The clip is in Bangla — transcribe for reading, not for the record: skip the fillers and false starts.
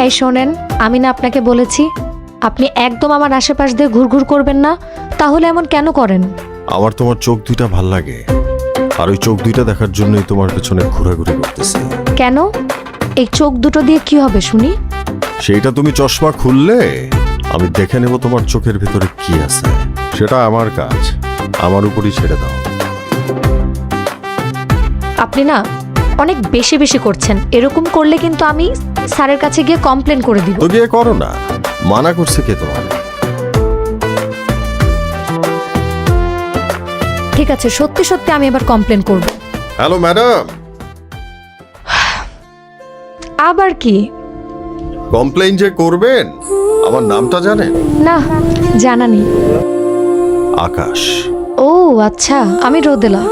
এই শোনেন, আমি না আপনাকে বলেছি আপনি একদম আমার আশেপাশ দিয়ে ঘুরঘুর করবেন না? তাহলে এমন কেন করেন? আমার তোমার চোখ দুইটা ভাল লাগে, আর ওই চোখ দুইটা দেখার জন্যই তোমার পেছনে ঘোরাঘুরি করতেছি। কেন? এই চোখ দুটো দিয়ে কি হবে শুনি? সেইটা তুমি চশমা খুললে আমি দেখে নেব তোমার চোখের ভিতরে কি আছে। সেটা আমার কাজ, আমার উপরই ছেড়ে দাও। আপনি না অনেক বেশি বেশি করছেন। এরকম করলে কিন্তু আমি স্যারের কাছে গিয়ে কমপ্লেন করে দিব। তো গিয়ে করো না, মানা করছে কে তোমার? ঠিক আছে, সত্যি সত্যি আমি এবার কমপ্লেন করব। Hello madam. আবার কি? কমপ্লেইন যে করবেন, আমার নামটা জানেন? না, জানা নেই। আকাশ। ও আচ্ছা, আমি রোদেলা।